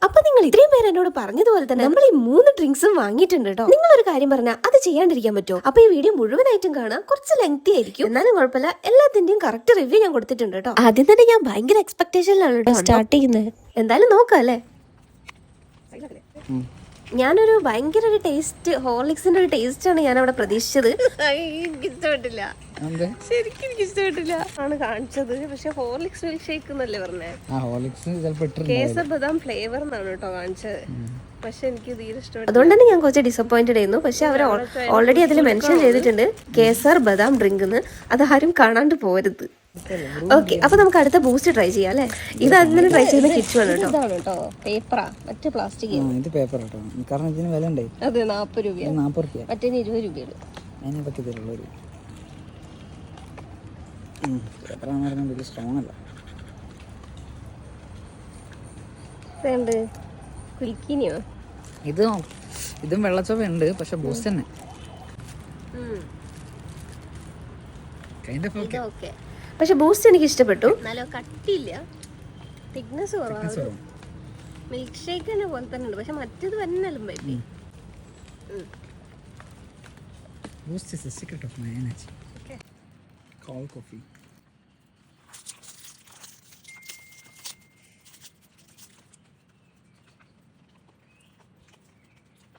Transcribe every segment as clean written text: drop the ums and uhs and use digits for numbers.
അപ്പൊ നിങ്ങൾ ഇത്രയും പേര് എന്നോട് പറഞ്ഞതുപോലെ തന്നെ നമ്മൾ ഈ 3 ഡ്രിങ്ക്സും വാങ്ങിയിട്ടുണ്ട് കേട്ടോ. നിങ്ങളൊരു കാര്യം പറഞ്ഞാൽ അത് ചെയ്യാണ്ടിരിക്കാൻ പറ്റുമോ? അപ്പൊ ഈ വീഡിയോ മുഴുവനായിട്ടും കാണാം, കുറച്ച് ലെങ്തി ആയിരിക്കും, എന്നാലും കുഴപ്പമില്ല. എല്ലാത്തിന്റെയും കറക്റ്റ് റിവ്യൂ ഞാൻ കൊടുത്തിട്ടുണ്ട് കേട്ടോ. ആദ്യം തന്നെ ഞാൻ ഭയങ്കര എക്സ്പെക്ടേഷനിലാണ് കേട്ടോ സ്റ്റാർട്ട് ചെയ്യുന്നത്. എന്തായാലും നോക്കാം അല്ലേ. ഞാനൊരു ഭയങ്കര ഒരു ടേസ്റ്റ്, ഹോർലിക്സിന്റെ ഒരു ടേസ്റ്റ് ആണ് ഞാൻ അവിടെ പ്രതീക്ഷിച്ചത്. എനിക്ക് ഇഷ്ടപ്പെട്ടില്ല, ശരിക്കും എനിക്ക് ഇഷ്ടപ്പെട്ടില്ല ആണ് കാണിച്ചത്. പക്ഷെ ഹോർലിക്സ് മിൽക്ക് ഷേക്ക് എന്നല്ലേ പറഞ്ഞേ, കേസർ ബദാം ഫ്ലേവർ എന്നാണ് കേട്ടോ കാണിച്ചത്. പക്ഷെ എനിക്ക് തീരെ ഇഷ്ടപ്പെട്ടു, അതുകൊണ്ട് തന്നെ ഞാൻ കുറച്ച് ഡിസപ്പോയിന്റഡ് ആയിരുന്നു. പക്ഷെ അവർ ഓൾറെഡി അതിൽ മെൻഷൻ ചെയ്തിട്ടുണ്ട് കേസർ ബദാം ഡ്രിങ്ക് എന്ന്, അതാരും കാണാണ്ട് പോരുത്. ഓക്കെ, അപ്പൊ നമുക്ക് അടുത്ത ബൂസ്റ്റ് ട്രൈ ചെയ്യാം അല്ലേ. ഇത് അതിന് ട്രൈ ചെയ്യുന്ന കിച്ചു ആണ് കേട്ടോ. പേപ്പറാ, മറ്റേ പ്ലാസ്റ്റിക് ഇത് പേപ്പർ കേട്ടോ, കാരണം ഇതിന് വില ഉണ്ട്. അതെ 40 രൂപ, 40 രൂപ, മറ്റേ 20 രൂപയുള്ളൂ. അതിനെ പറ്റി തരുള്ളൂ. പേപ്പറാണെന്ന് വലിയ സ്ട്രോങ് അല്ല. കുൽക്കിനിയോ ഇതും വെള്ളച്ചോവ ഉണ്ട്, പക്ഷെ ബൂസ്റ്റ് തന്നെ. പക്ഷെ ബൂസ്റ്റ് എനിക്ക് ഇഷ്ടപ്പെട്ടു. നല്ല കട്ടിയില്ല, തിക്നെസ് കുറവാണ്. മിൽക്ക് ഷേക്ക് തന്നെ പോലെ തന്നെ ഉണ്ട്, പക്ഷെ മറ്റേത് വന്നലും baby. Boost is the secret of my energy. Okay. Call coffee.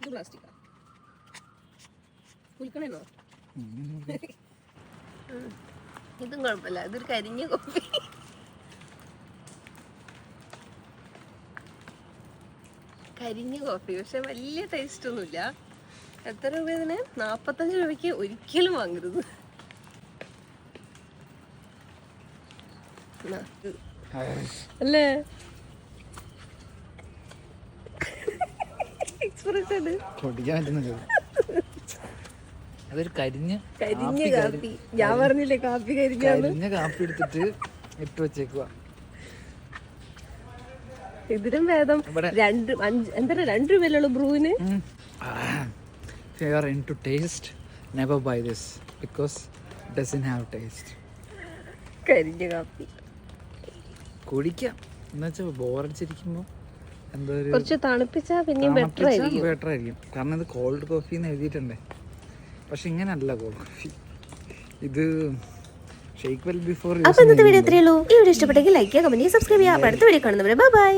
ഇത് പ്ലാസ്റ്റിക്കാ, കുൽക്കണേന്നോ? ഇതും കുഴപ്പമില്ല, ഇതൊരു കരിഞ്ഞ കോഫി. കരിഞ്ഞ കോഫി, പക്ഷെ വലിയ ടേസ്റ്റ് ഒന്നുമില്ല. എത്ര രൂപ ഇതിന്? 45 രൂപയ്ക്ക് ഒരിക്കലും വാങ്ങരുത്. അല്ലേ എക്സ്പ്രഷൻ അതൊരു കരിഞ്ഞ കാപ്പി. ഞാൻ പറഞ്ഞില്ലേ കാപ്പി കരിഞ്ഞ കാപ്പി എടുത്തിട്ട് ഇട്ട് വെച്ചേക്കുക. ഇതിലും ഭേദം 2 രൂപയിലുള്ള ബ്രൂവിന്. If you are into taste, never buy this because it doesn't have taste. കരിഞ്ഞ കാപ്പി കുടിക്കാം എന്നുവെച്ചാൽ ബോറടിച്ചിരിക്കുമ്പോൾ എന്തോ കുറച്ച് തണുപ്പിച്ചാ പിന്നെയും ബെറ്റർ ആയിരിക്കും. കാരണം ഇത് കോൾഡ് കോഫി എന്ന് എഴുതിയിട്ടുണ്ടേ, പക്ഷെ ഇങ്ങനല്ല കോൾഡ് കോഫി. ഇത് ഷേക്ക് വെൽ ബിഫോർ. അപ്പൊ ഇന്നത്തെ വീഡിയോ ഇത്രയേ ഉള്ളൂ. ഈ വീഡിയോ ഇഷ്ടപ്പെട്ടെങ്കിൽ ലൈക്ക് ചെയ്യുക, കമന്റ് ചെയ്യുക, സബ്സ്ക്രൈബ് ചെയ്യുക. അടുത്ത വീഡിയോ കാണുന്നവരെ ബൈ ബൈ.